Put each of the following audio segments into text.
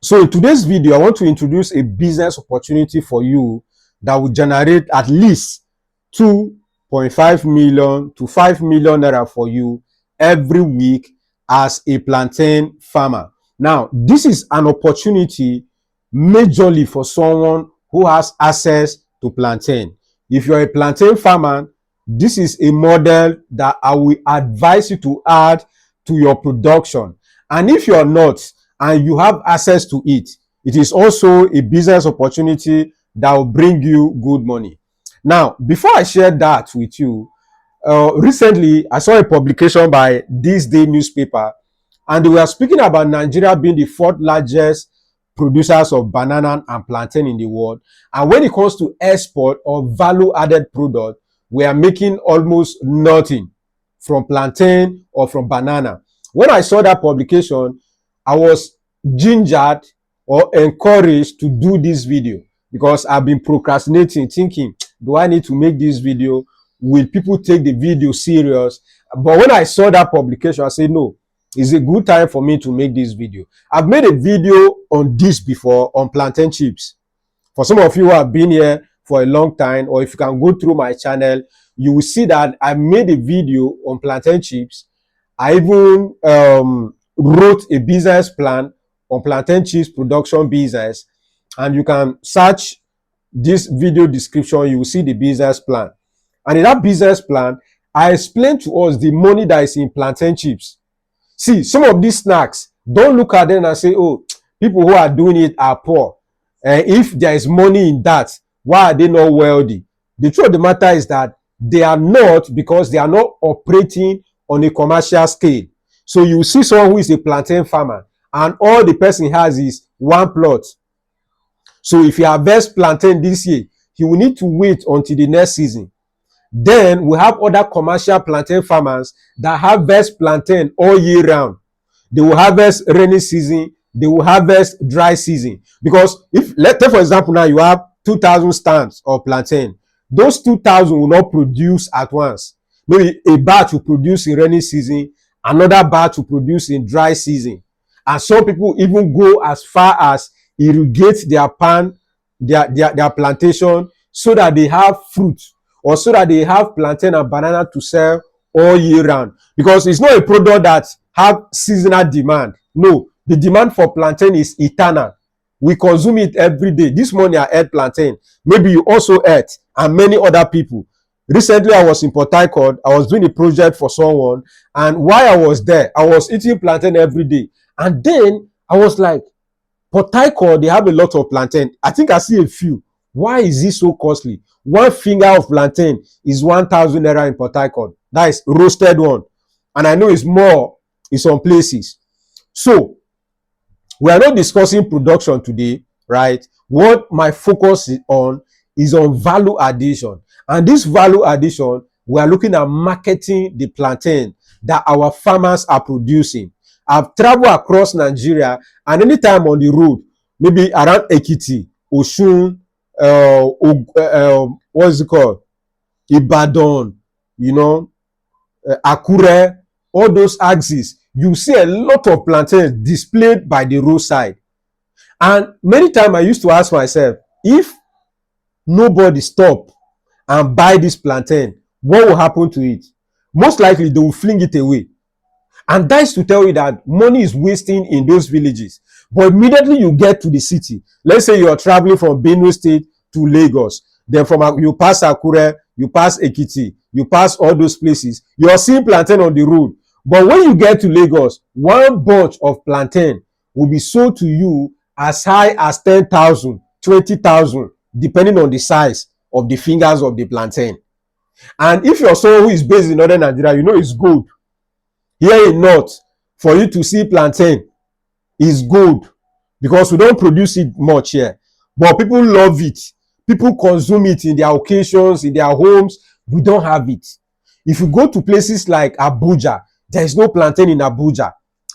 So in today's video, I want to introduce a business opportunity for you that will generate at least 2.5 million to 5 million naira for you every week as a plantain farmer. Now, this is an opportunity majorly for someone who has access to plantain. If you're a plantain farmer, this is a model that I will advise you to add to your production. And if you're not, and you have access to it, it is also a business opportunity that will bring you good money. Now, before I share that with you, recently I saw a publication by This Day newspaper, and they were speaking about Nigeria being the fourth largest producers of banana and plantain in the world. And when it comes to export or value-added product, we are making almost nothing from plantain or from banana. When I saw that publication, I was gingered or encouraged to do this video because I've been procrastinating, thinking, do I need to make this video? Will people take the video serious? But when I saw that publication, I said, no, it's a good time for me to make this video. I've made a video on this before, on plantain chips. For some of you who have been here for a long time, or if you can go through my channel, you will see that I made a video on plantain chips. I even wrote a business plan on plantain chips production business, and you can search this video description. You will see the business plan, and in that business plan I explained to us the money that is in plantain chips. See, some of these snacks, don't look at them and say, oh, people who are doing it are poor, and if there is money in that, why are they not wealthy? The truth of the matter is that they are not, because they are not operating on a commercial scale. So you see someone who is a plantain farmer and all the person has is one plot. So if he harvests plantain this year, he will need to wait until the next season. Then we have other commercial plantain farmers that harvest plantain all year round. They will harvest rainy season, they will harvest dry season. Because if, let's take for example, now you have 2,000 stands of plantain. Those 2,000 will not produce at once. Maybe a batch will produce in rainy season, another batch will produce in dry season. And some people even go as far as irrigate their their plantation, so that they have fruit, or so that they have plantain and banana to sell all year round. Because it's not a product that have seasonal demand. No, the demand for plantain is eternal. We consume it every day. This morning I ate plantain. Maybe you also ate, and many other people. Recently, I was in Port Harcourt. I was doing a project for someone, and while I was there, I was eating plantain every day. And then I was like, Port Harcourt, they have a lot of plantain. I think I see a few. Why is this so costly? One finger of plantain is 1,000 naira in Port Harcourt. That is roasted one. And I know it's more in some places. So, we are not discussing production today, right? What my focus is on value addition. And this value addition, we are looking at marketing the plantain that our farmers are producing. I've traveled across Nigeria, and anytime on the road, maybe around Ekiti, Osun, what is it called? Ibadan, you know, Akure, all those axes, you see a lot of plantains displayed by the roadside. And many times I used to ask myself, if nobody stop and buy this plantain, what will happen to it? Most likely they will fling it away. And that is to tell you that money is wasting in those villages. But immediately you get to the city, let's say you are traveling from Benue State to Lagos, then from you pass Akure, you pass Ekiti, you pass all those places, you are seeing plantain on the road. But when you get to Lagos, one bunch of plantain will be sold to you as high as 10,000, 20,000, depending on the size of the fingers of the plantain. And if you're someone who is based in northern Nigeria, you know it's good. Here in North, for you to see plantain is good, because we don't produce it much here. But people love it. People consume it in their occasions, in their homes. We don't have it. If you go to places like Abuja, there is no plantain in Abuja.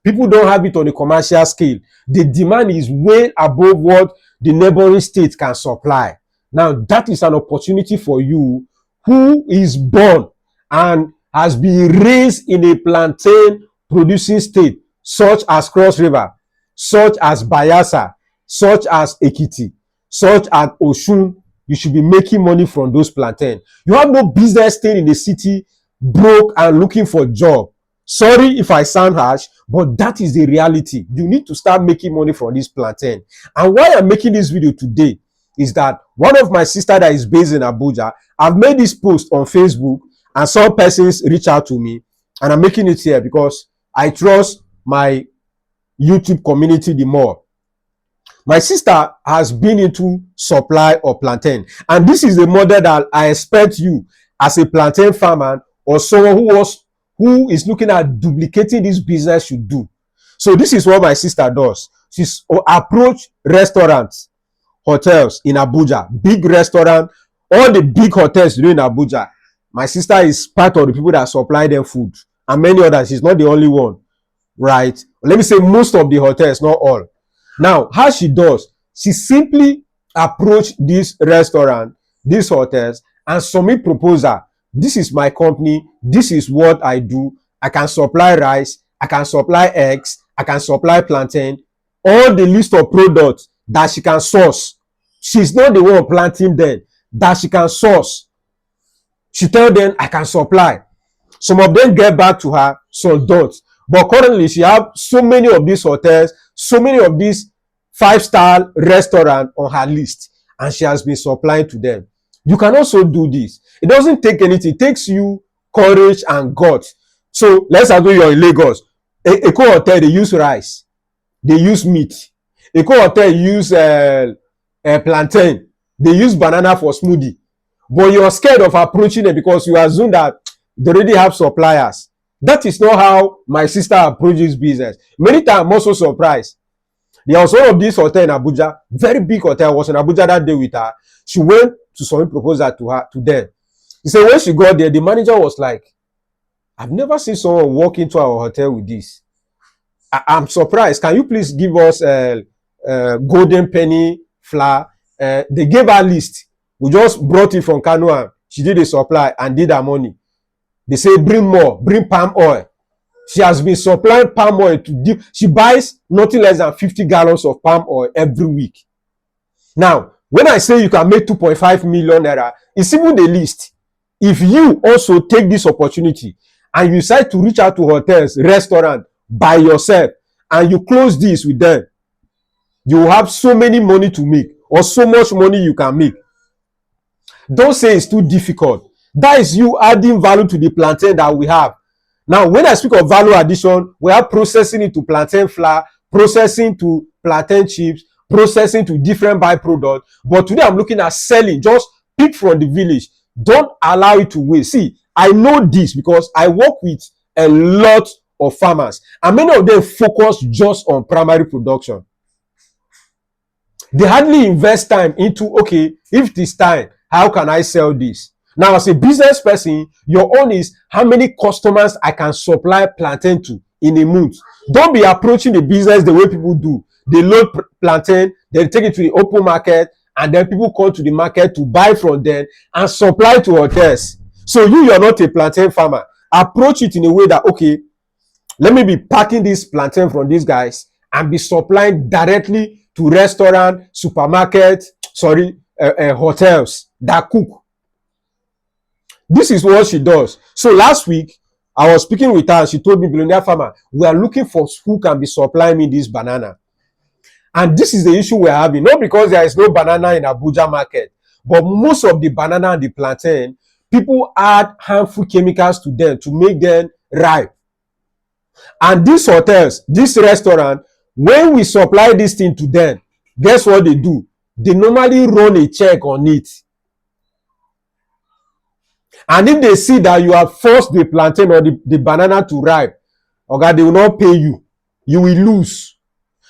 People don't have it on a commercial scale. The demand is way above what the neighboring states can supply. Now, that is an opportunity for you who is born and has been raised in a plantain producing state, such as Cross River, such as Bayelsa, such as Ekiti, such as Osun, you should be making money from those plantain. You have no business staying in the city broke and looking for job. Sorry if I sound harsh, but that is the reality. You need to start making money from this plantain. And why I'm making this video today is that one of my sister that is based in Abuja, I've made this post on Facebook and some persons reach out to me, and I'm making it here because I trust my YouTube community the more. My sister has been into supply of plantain, and this is the model that I expect you as a plantain farmer or someone who is looking at duplicating this business should do. So this is what my sister does. She's approach restaurants, hotels in Abuja, big restaurant, all the big hotels in Abuja. My sister is part of the people that supply them food, and many others. She's not the only one, right? Let me say most of the hotels, not all. Now, how she does, she simply approach this restaurant, these hotels, and submit proposal. This is my company. This is what I do. I can supply rice. I can supply eggs. I can supply plantain. All the list of products that she can source. She's not the one planting them. That she can source. She tell them, I can supply. Some of them get back to her, some don't. But currently, she have so many of these hotels, so many of these 5-star restaurants on her list, and she has been supplying to them. You can also do this. It doesn't take anything. It takes you courage and guts. So let's assume you're in Lagos. Eko Hotel, they use rice. They use meat. Eko Hotel use plantain. They use banana for smoothie. But you're scared of approaching them because you assume that they already have suppliers. That is not how my sister approaches business. Many times I'm also surprised. There was one of these hotels in Abuja, very big hotel. I was in Abuja that day with her. She went to submit proposal to them. He said when she got there, the manager was like, I've never seen someone walk into our hotel with this. I'm surprised. Can you please give us golden penny flour? They gave her a list. We just brought it from Kano and she did a supply and did her money. They say bring more, bring palm oil. She has been supplying palm oil to she buys nothing less than 50 gallons of palm oil every week. Now, when I say you can make 2.5 million naira, it's even the least. If you also take this opportunity and you decide to reach out to hotels, restaurants by yourself, and you close this with them, you will have so many money to make, or so much money you can make. Don't say it's too difficult. That is you adding value to the plantain that we have. Now, when I speak of value addition, we are processing it to plantain flour, processing to plantain chips, processing to different byproducts. But today I'm looking at selling. Just pick from the village. Don't allow it to waste. See, I know this because I work with a lot of farmers, and many of them focus just on primary production. They hardly invest time into, okay, if this time, how can I sell this? Now, as a business person, your own is how many customers I can supply plantain to in a month. Don't be approaching the business the way people do. They load plantain, they take it to the open market, and then people come to the market to buy from them and supply to hotels. So you're not a plantain farmer. Approach it in a way that, okay, let me be packing this plantain from these guys and be supplying directly to restaurant, supermarket, hotels that cook. This is what she does. So last week, I was speaking with her and she told me, Billionaire Farmer, we are looking for who can be supplying me this banana. And this is the issue we're having. Not because there is no banana in Abuja market, but most of the banana and the plantain, people add harmful chemicals to them to make them ripe. And these hotels, this restaurant, when we supply this thing to them, guess what they do? They normally run a check on it. And if they see that you have forced the plantain or the banana to ripe, okay, they will not pay you. You will lose.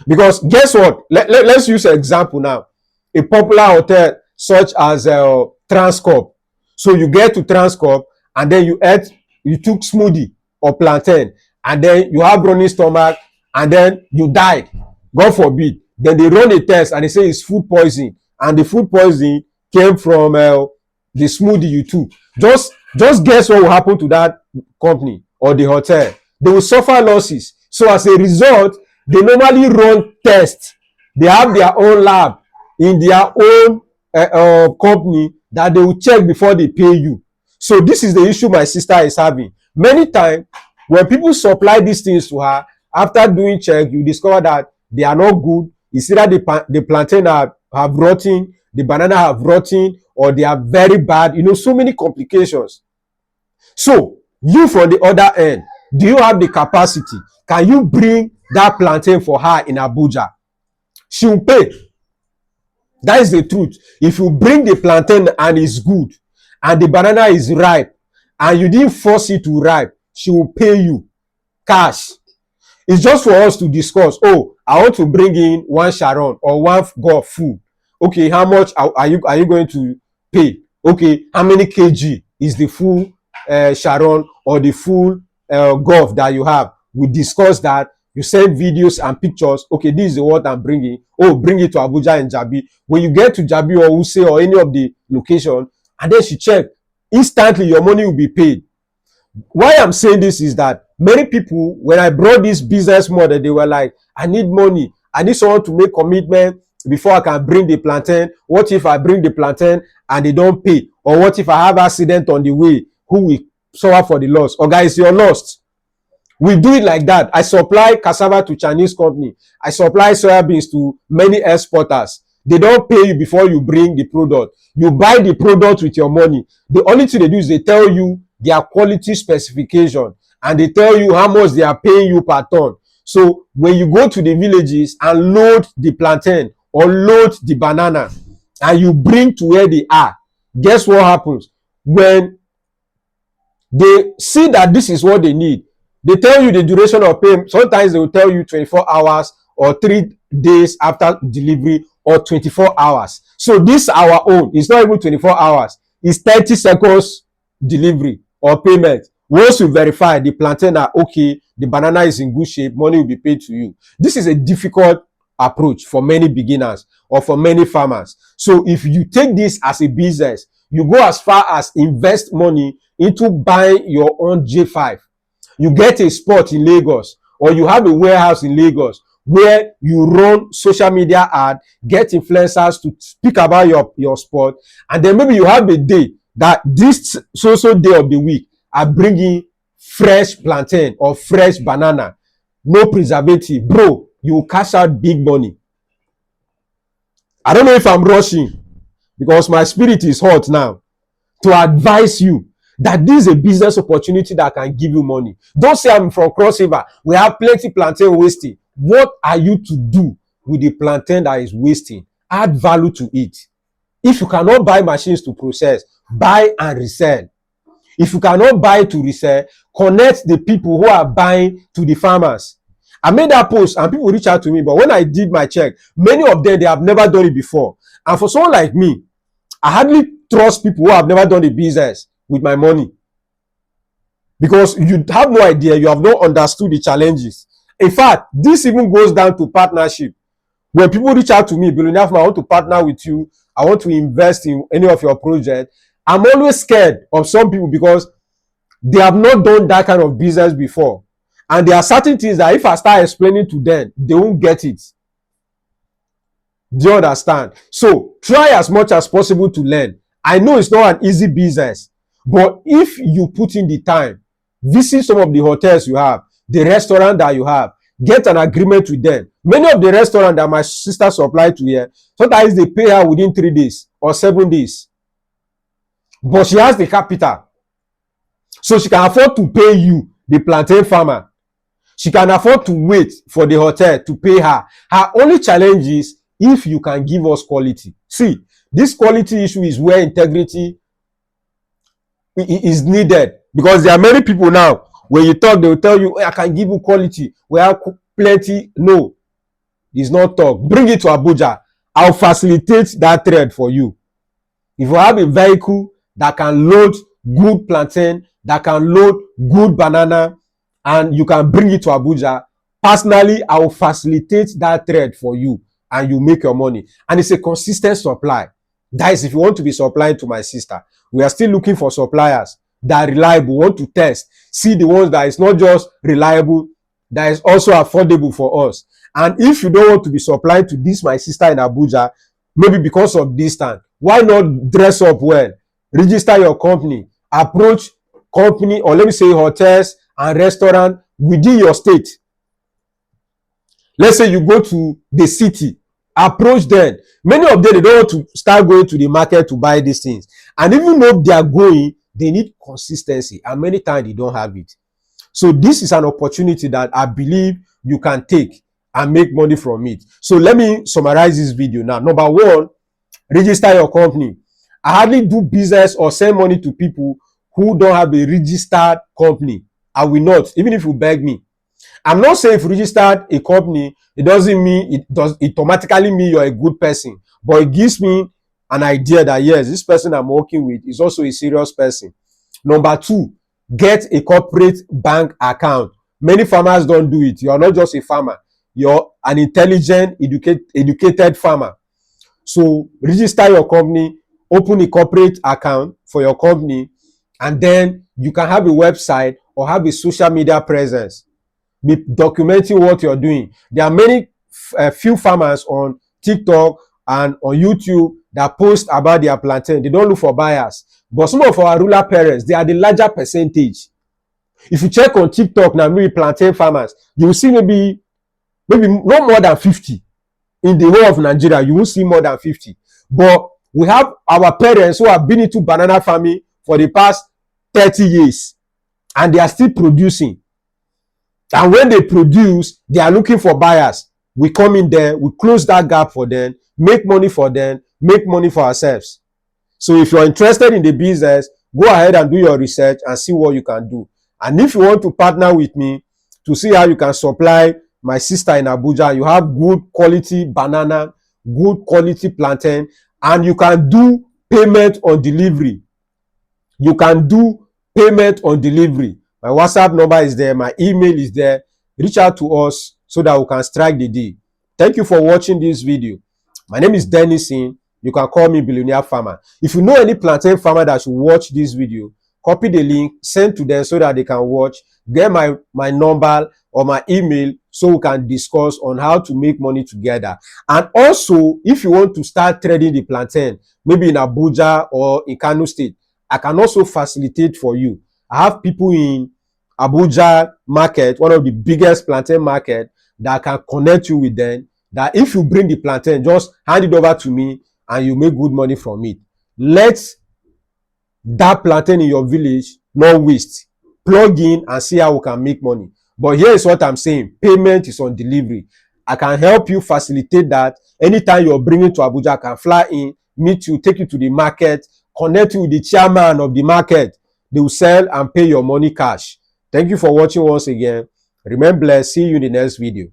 Because guess what? Let's use an example now. A popular hotel such as Transcorp. So you get to Transcorp and then you took smoothie or plantain and then you have running stomach and then you died. God forbid. Then they run a test and they say it's food poisoning. And the food poisoning came from the smoothie you took. Just guess what will happen to that company or the hotel. They will suffer losses. So as a result, they normally run tests They have their own lab in their own company that they will check before they pay you. So this is the issue my sister is having. Many times when people supply these things to her, after doing check, you discover that they are not good. It's either the plantain have rotten, the banana have rotten, or they are very bad. You know, so many complications. So you, from the other end, do you have the capacity? Can you bring that plantain for her in Abuja? She will pay. That is the truth. If you bring the plantain and it's good, and the banana is ripe, and you didn't force it to ripe, she will pay you cash. It's just for us to discuss. Oh, I want to bring in one Sharon or one golf food. Okay, how much are you going to pay? Okay, how many kg is the full Sharon or the full golf that you have? We discuss that. You send videos and pictures. Okay, this is what I'm bringing. Oh, bring it to Abuja and Jabi. When you get to Jabi or Use or any of the location, and then she check, instantly your money will be paid. Why I'm saying this is that many people, when I brought this business model, they were like, I need money. I need someone to make commitment before I can bring the plantain. What if I bring the plantain and they don't pay? Or what if I have accident on the way? Who will suffer for the loss? Or guys, you're lost. We do it like that. I supply cassava to Chinese company. I supply soybeans to many exporters. They don't pay you before you bring the product. You buy the product with your money. The only thing they do is they tell you their quality specification and they tell you how much they are paying you per ton. So when you go to the villages and load the plantain or load the banana and you bring to where they are, guess what happens? When they see that this is what they need, they tell you the duration of payment. Sometimes they will tell you 24 hours or 3 days after delivery or 24 hours. So this our own. It's not even 24 hours. It's 30 seconds delivery or payment. Once you verify the plantain are okay, the banana is in good shape, money will be paid to you. This is a difficult approach for many beginners or for many farmers. So if you take this as a business, you go as far as invest money into buying your own J5. You get a spot in Lagos or you have a warehouse in Lagos where you run social media ad, get influencers to speak about your spot, and then maybe you have a day that this so day of the week are bringing fresh plantain or fresh banana, no preservative. Bro, you will cash out big money. I don't know if I'm rushing because my spirit is hot now to advise you that this is a business opportunity that can give you money. Don't say I'm from Cross River. We have plenty plantain wasting. What are you to do with the plantain that is wasting? Add value to it. If you cannot buy machines to process, buy and resell. If you cannot buy to resell, connect the people who are buying to the farmers. I made that post and people reach out to me, but when I did my check, many of them, they have never done it before. And for someone like me, I hardly trust people who have never done a business with my money, because you have no idea, you have not understood the challenges. In fact, this even goes down to partnership. When people reach out to me, Billionaire Farmer, I want to partner with you, I want to invest in any of your projects, I'm always scared of some people because they have not done that kind of business before. And there are certain things that if I start explaining to them, they won't get it. Do you understand? So try as much as possible to learn. I know it's not an easy business, but if you put in the time, visit some of the hotels you have, the restaurant that you have, get an agreement with them. Many of the restaurants that my sister supplied to here, sometimes they pay her within 3 days or 7 days. But she has the capital. So she can afford to pay you, the plantain farmer. She can afford to wait for the hotel to pay her. Her only challenge is if you can give us quality. See, this quality issue is where integrity is needed, because there are many people now, when you talk, they will tell you, I can give you quality. We have plenty. No, it's not talk. Bring it to Abuja. I'll facilitate that trade for you. If you have a vehicle that can load good plantain, that can load good banana, and you can bring it to Abuja, personally, I will facilitate that trade for you and you make your money. And it's a consistent supply. Guys, if you want to be supplying to my sister, we are still looking for suppliers that are reliable, want to test, see the ones that is not just reliable, that is also affordable for us. And if you don't want to be supplied to this my sister in Abuja, maybe because of distance, why not dress up well, register your company, approach company, or let me say hotels and restaurant within your state. Let's say you go to the city, approach them. Many of them, they don't want to start going to the market to buy these things. And even though they are going, they need consistency. And many times they don't have it. So this is an opportunity that I believe you can take and make money from it. So let me summarize this video now. Number one, register your company. I hardly do business or send money to people who don't have a registered company. I will not, even if you beg me. I'm not saying if you registered a company, it doesn't mean it automatically mean you're a good person, but it gives me an idea that yes, this person I'm working with is also a serious person. Number two, get a corporate bank account. Many farmers don't do it. You're not just a farmer, you're an intelligent, educated farmer. So register your company, open a corporate account for your company, and then you can have a website or have a social media presence. Be documenting what you're doing. There are many few farmers on TikTok and on YouTube that post about their plantain. They don't look for buyers. But some of our rural parents, they are the larger percentage. If you check on TikTok now, maybe plantain farmers, you will see maybe no more than 50. In the whole of Nigeria, you will see more than 50. But we have our parents who have been into banana farming for the past 30 years, and they are still producing. And when they produce, they are looking for buyers. We come in there, we close that gap for them, make money for them, make money for ourselves. So if you're interested in the business, go ahead and do your research and see what you can do. And if you want to partner with me to see how you can supply my sister in Abuja, you have good quality banana, good quality plantain, and you can do payment on delivery. You can do payment on delivery. My WhatsApp number is there. My email is there. Reach out to us so that we can strike the deal. Thank you for watching this video. My name is Dennison. You can call me Billionaire Farmer. If you know any plantain farmer that should watch this video, copy the link, send to them so that they can watch. Get my number or my email so we can discuss on how to make money together. And also, if you want to start trading the plantain, maybe in Abuja or in Kano State, I can also facilitate for you. I have people in Abuja market, one of the biggest plantain market, that can connect you with them. That if you bring the plantain, just hand it over to me and you make good money from it. Let that plantain in your village not waste. Plug in and see how we can make money. But here is what I'm saying. Payment is on delivery. I can help you facilitate that. Anytime you're bringing to Abuja, I can fly in, meet you, take you to the market, connect you with the chairman of the market. They will sell and pay your money cash. Thank you for watching once again. Remain blessed. See you in the next video.